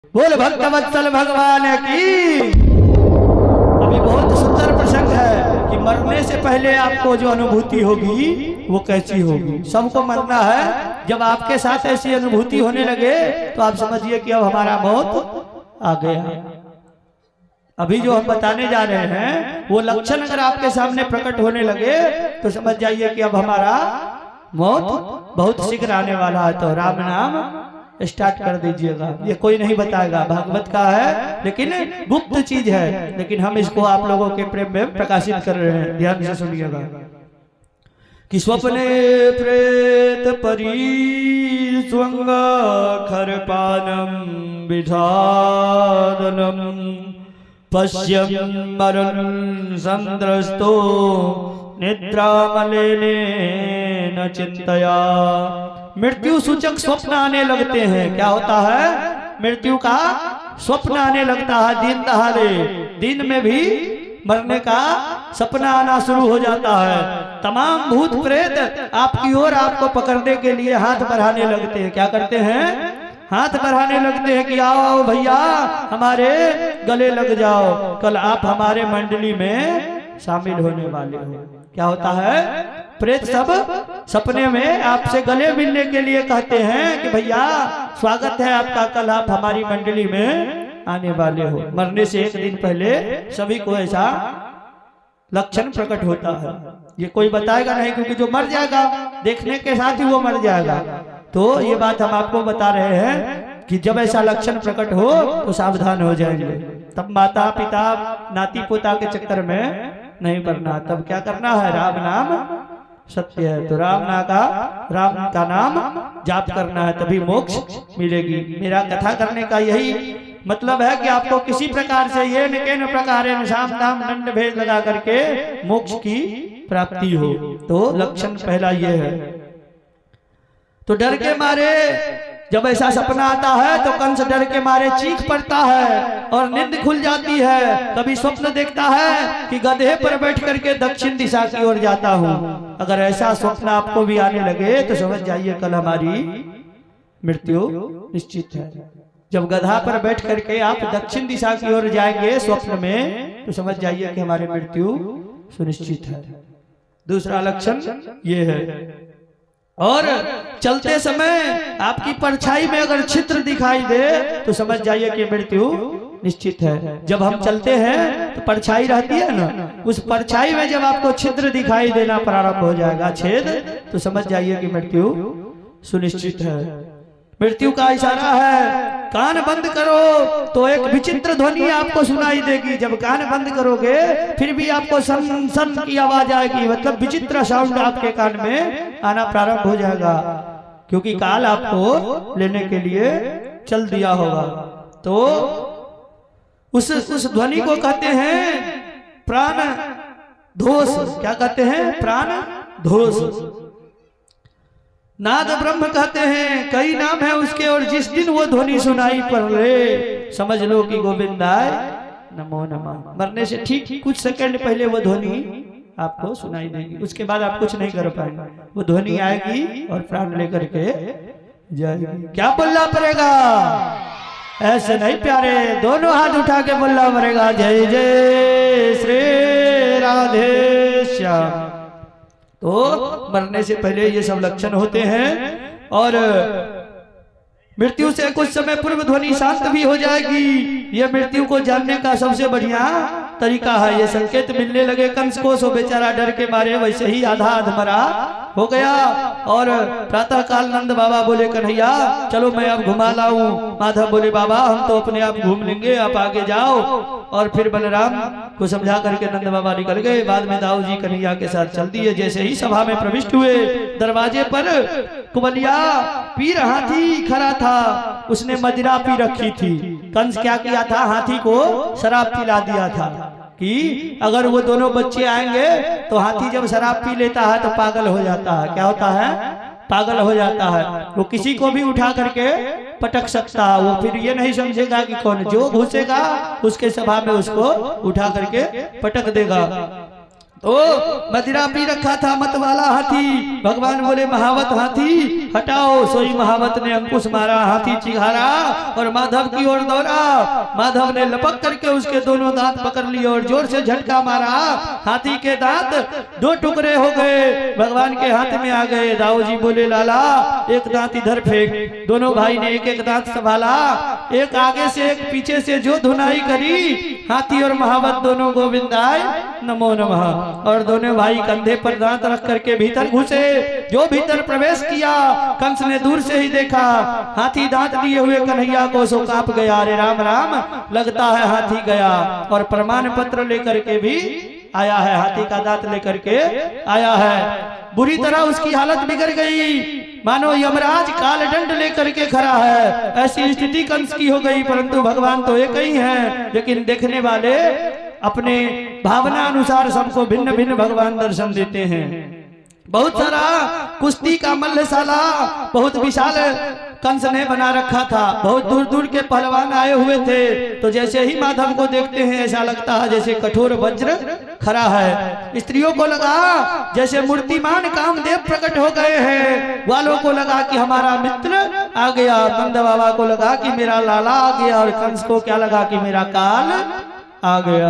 बोल भक्तवत्सल भगवान की। अभी बहुत सुंदर प्रसंग है कि मरने से पहले आपको जो अनुभूति होगी वो कैसी होगी। सबको मरना है। जब आपके साथ ऐसी अनुभूति होने लगे तो आप समझिए कि अब हमारा मौत आ गया। अभी जो हम बताने जा रहे हैं वो लक्षण अगर आपके सामने प्रकट होने लगे तो समझ जाइए कि अब हमारा मौत बहुत शीघ्र आने वाला है। तो राम नाम स्टार्ट कर दीजिएगा। ये कोई नहीं बताएगा, भागवत का है लेकिन गुप्त चीज है, लेकिन हम इसको आप लोगों के प्रेम में प्रकाशित कर रहे हैं। ध्यान से सुनिएगा कि स्वप्ने प्रेत परी स्वंग खरपानम विधानम पश्यम मरण संद्रस्तो निद्रामलेने न चिंतया। मृत्यु सूचक स्वप्न आने लगते हैं। क्या होता है? मृत्यु का स्वप्न आने लगता है। दिन दहाड़े, दिन में भी मरने का सपना आना शुरू हो जाता है। तमाम भूत प्रेत आपकी ओर आपको पकड़ने के लिए हाथ बढ़ाने लगते हैं। क्या करते हैं? हाथ बढ़ाने लगते हैं कि आओ भैया हमारे गले लग जाओ, कल आप हमारे मंडली में शामिल होने वाले हो। क्या होता है? प्रेत सब सपने में आपसे गले मिलने के लिए कहते हैं कि भैया स्वागत है आपका, कल आप हमारी मंडली में आने वाले हो। मरने से एक दिन पहले सभी को ऐसा लक्षण प्रकट होता है। ये कोई बताएगा नहीं, क्योंकि जो मर जाएगा देखने के साथ ही वो मर जाएगा। तो ये बात हम आपको बता रहे हैं कि जब ऐसा लक्षण प्रकट हो तो सावधान हो जाएंगे। तब माता पिता नाती पोता के चक्कर में नहीं पड़ना। तब क्या करना है? राम नाम सत्य है। तो राम का नाम जाप करना है, तभी मोक्ष मिलेगी। मेरा कथा करने का यही मतलब है कि आपको किसी प्रकार से ये न प्रकार शाम दाम दंड भेद लगा करके मोक्ष की प्राप्ति हो। तो लक्षण पहला ये है। तो डर के मारे जब ऐसा सपना आता है तो कंस डर के मारे चीख पड़ता है और नींद खुल जाती है। कभी स्वप्न देखता है कि गधे पर बैठ करके दक्षिण दिशा की ओर जाता हूँ। अगर ऐसा स्वप्न आपको भी आने लगे तो समझ जाइए कल हमारी मृत्यु निश्चित है। जब गधा पर बैठ करके आप दक्षिण दिशा की ओर जाएंगे स्वप्न में तो समझ जाइए कि हमारी मृत्यु सुनिश्चित है। दूसरा लक्षण ये है। और चलते समय आपकी परछाई में अगर छिद्र दिखाई दे तो समझ जाइए कि मृत्यु निश्चित है। जब हम चलते हैं तो परछाई रहती है ना, उस परछाई में जब आपको छिद्र दिखाई देना प्रारंभ हो जाएगा, छेद, तो समझ जाइए कि मृत्यु सुनिश्चित है। मृत्यु का इशारा है। कान बंद करो तो एक विचित्र ध्वनि आपको सुनाई देगी। जब कान बंद करोगे फिर भी आपको सन सन की आवाज आएगी, मतलब विचित्र साउंड आपके कान में आना प्रारंभ हो जाएगा, क्योंकि काल आपको लेने के लिए चल दिया होगा। तो उस ध्वनि को कहते हैं प्राण धोष। क्या कहते हैं? प्राण धोष। नाद ब्रह्म कहते हैं, कई नाम है उसके, और जिस दिन वो ध्वनि सुनाई पड़े समझ लो कि गोविंदाय नमो नमः। मरने से ठीक कुछ सेकंड पहले वो ध्वनि आपको सुनाई देगी। उसके बाद आप कुछ नहीं कर पाएंगे। वो ध्वनि आएगी और प्राण लेकर के जाएगी। क्या बोलना पड़ेगा? ऐसे नहीं प्यारे, दोनों हाथ उठा के बोलना पड़ेगा जय जय श्री राधे श्याम। तो मरने से पहले ये सब लक्षण होते हैं। और मृत्यु से कुछ समय पूर्व ध्वनि शांत भी हो जाएगी। यह मृत्यु को जानने का सबसे बढ़िया तरीका है। ये संकेत मिलने लगे कंस को, सो बेचारा डर के मारे वैसे ही आधा अधमरा हो गया। और प्रातः काल नंद बाबा बोले कन्हैया चलो मैं अब घुमा लाऊं। माधव बोले बाबा हम तो अपने आप घूम लेंगे, आप आगे जाओ। और फिर बलराम को समझा करके नंद बाबा निकल गए। बाद में दाऊ जी कन्हैया के साथ चल दिए। जैसे ही सभा में प्रविष्ट हुए, दरवाजे पर कुबलिया पीर हाथी खड़ा था। उसने मदिरा पी रखी थी। कंस क्या किया था? हाथी को शराब पिला दिया था कि अगर वो दोनों बच्चे आएंगे तो हाथी जब शराब पी लेता है तो पागल हो जाता है। क्या होता है? पागल हो जाता है। वो किसी को भी उठा करके पटक सकता है। वो फिर ये नहीं समझेगा कि कौन, जो घुसेगा उसके सभा में उसको उठा करके पटक देगा। तो मदिरा पी रखा था मत वाला हाथी। भगवान बोले महावत हाथी हटाओ। सोई महावत ने अंकुश मारा, हाथी चिघारा और माधव की ओर दौड़ा। माधव ने लपक करके उसके दोनों दांत पकड़ लिए और जोर से झटका मारा। हाथी के दांत दो टुकड़े हो गए, भगवान के हाथ में आ गए। दाऊ जी बोले लाला एक दांत इधर फेंक। दोनों भाई ने एक एक दांत संभाला, एक आगे से एक पीछे से जो धुनाई करी। हाथी और महावत दोनों गोविंदाय नमो नमः। और दोनों भाई कंधे पर दांत रख करके भीतर घुसे। जो भीतर प्रवेश किया कंस ने दूर से ही देखा, हाथी दांत लिए हुए कन्हैया को सो कांप गया। अरे राम राम, लगता है हाथी गया। और प्रमाण पत्र लेकर के भी आया है, हाथी का दांत लेकर के आया है। बुरी तरह उसकी हालत बिगड़ गई, मानो यमराज कालदंड लेकर के खड़ा है। ऐसी स्थिति कंस की हो गई। परंतु भगवान तो एक ही है, लेकिन देखने वाले अपने भावना अनुसार सबको भिन्न भिन्न भगवान दर्शन देते हैं। बहुत सारा कुश्ती का मल्लशाला बहुत विशाल कंस ने बना रखा था। बहुत दूर दूर के पहलवान आए हुए थे। तो जैसे ही माधव को देखते हैं ऐसा लगता है जैसे कठोर वज्र खड़ा है। स्त्रियों को लगा जैसे मूर्तिमान कामदेव प्रकट हो गए हैं। वालों को लगा कि हमारा मित्र आ गया। नंद बाबा को लगा कि मेरा लाला आ गया। और कंस को क्या लगा कि मेरा काल आ गया।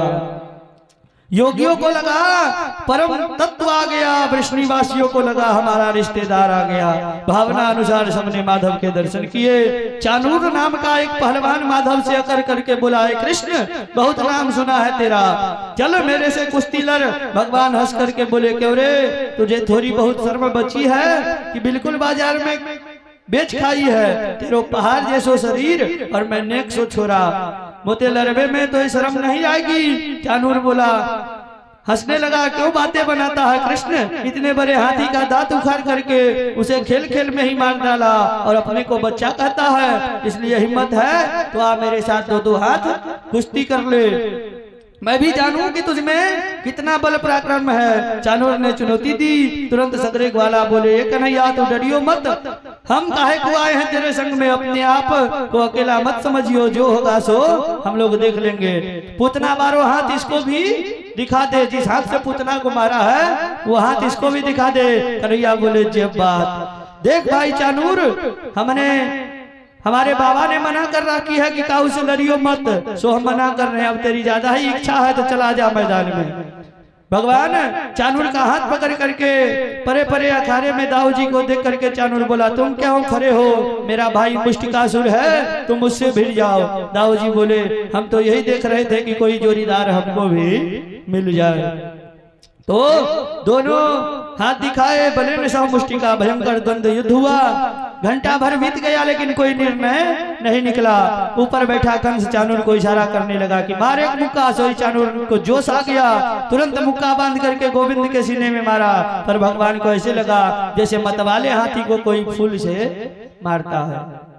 योगियों को लगा परम तत्व आ गया। वृष्णिवासियों को लगा हमारा रिश्तेदार आ गया। भावना अनुसार सबने माधव के दर्शन किए। चानूर नाम का एक पहलवान माधव से अकर करके बोला, है कृष्ण बहुत नाम सुना है तेरा, चल मेरे से कुश्ती लड़। भगवान हंस करके बोले क्यों रे, तुझे थोड़ी बहुत शर्म बची है कि बिल्कुल बाजार में बेच खाई है। तेरो पहाड़ जैसो शरीर और मैं नेक सो छोरा, मोते लड़बे में तो शर्म नहीं आएगी। चानूर बोला, हंसने लगा, क्यों बातें बनाता है कृष्ण। इतने बड़े हाथी का दांत उखाड़ करके उसे खेल खेल में ही मार डाला और अपने को बच्चा कहता है। इसलिए हिम्मत है तो आ मेरे साथ दो दो हाथ कुश्ती कर ले, मैं भी जानूं कि तुझमें कितना बल पराक्रम है। चानूर ने चुनौती दी। तुरंत सदरे ग्वाला बोले, ये कन्हैया तो डरियो मत, हम काहे को आए हैं तेरे संग में, अपने आप को अकेला मत समझियो, जो होगा सो हम लोग देख लेंगे। पूतना मारो, हाथ इसको भी दिखा दे। जिस हाथ से पूतना को मारा है वो हाथ इसको भी दिखा दे। कन्हैया बोले, जब बात देख भाई चानूर, हमारे बाबा ने मना कर रखी है कि काऊ से लड़ियो मत, सो हम मना कर रहे हैं। अब तेरी ज्यादा ही इच्छा है तो चला जा मैदान में। भगवान चानूर का हाथ पकड़ करके परे परे अखाड़े में दाऊ जी को देख करके चानूर बोला, तुम क्या हो खड़े हो, मेरा भाई मुष्टिकासुर है, तुम मुझसे भिड़ जाओ। दाऊ जी बोले, हम तो यही देख रहे थे कि कोई जोड़ीदार हमको भी मिल जाए। तो दोनों हाथ दिखाए, बले में सब मुष्टि का भयंकर द्वंद्व युद्ध हुआ। घंटा भर बीत गया लेकिन कोई निर्णय नहीं निकला। ऊपर बैठा कंस चानूर को इशारा करने लगा कि मार एक मुक्का। सोई चानूर को जोश आ गया, तुरंत मुक्का बांध करके गोविंद के सीने में मारा। पर भगवान को ऐसे लगा जैसे मतवाले हाथी को कोई फूल से मारता है।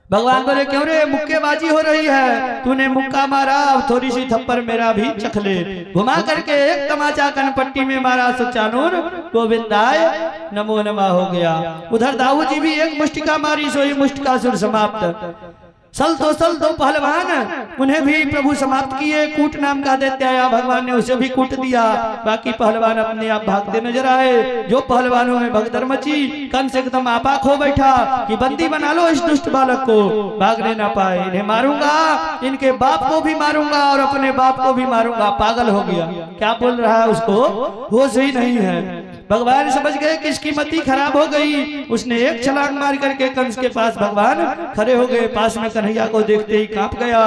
भगवान बोले, क्यों रे मुक्केबाजी हो रही है, तूने मुक्का मारा, अब थोड़ी सी थप्पड़ मेरा भी चख ले। घुमा करके एक तमाचा कनपट्टी में मारा। सो चानूर गोविंदाय नमो नमः हो गया। उधर दाऊ जी भी एक मुष्टिका मारी, सोई मुष्टिकासुर समाप्त। सल तो पहलवान, उन्हें भी प्रभु समाप्त किए। कूट नाम का दैत्य आया, भगवान ने उसे भी कूट दिया। बाकी पहलवान अपने आप भागते नजर आए। जो पहलवानों में भगदड़ मची, कंस एकदम आपाक हो बैठा कि बंदी बना लो इस दुष्ट बालक को, भागने ना पाए। इन्हें मारूंगा, इनके बाप को भी मारूंगा और अपने बाप को भी मारूंगा। पागल हो गया, क्या बोल रहा है, उसको होश ही नहीं है। भगवान समझ गए कि इसकी मति खराब हो गई। उसने एक छलांग मार करके कंस के पास भगवान खड़े हो गए। पास में कन्हैया को देखते ही कांप गया।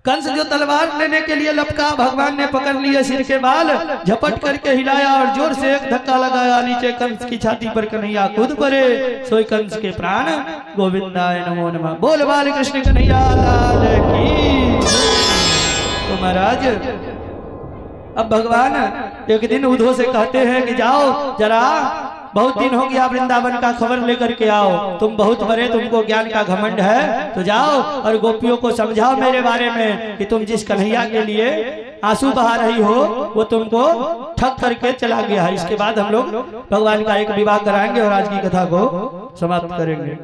कंस जो तलवार लेने के लिए लपका, भगवान ने पकड़ लिए सिर के बाल, झपट करके हिलाया और जोर से एक धक्का लगाया। नीचे कंस की छाती पर कन्हैया कूद पड़े। सोई कंस के प्राण गोविंदाय नमो नमः। बोल बाल कृष्ण कन्हैया लाल की। तो महाराज अब भगवान एक दिन उद्धव से कहते हैं कि जाओ जरा, बहुत दिन हो गया वृंदावन का खबर लेकर के आओ। तुम बहुत बड़े, तुमको ज्ञान का घमंड है, तो जाओ और गोपियों को समझाओ मेरे बारे में कि तुम जिस कन्हैया के लिए आंसू बहा रही हो वो तुमको ठग करके चला गया है। इसके बाद हम लोग भगवान का एक विवाह कराएंगे और आज की कथा को समाप्त करेंगे।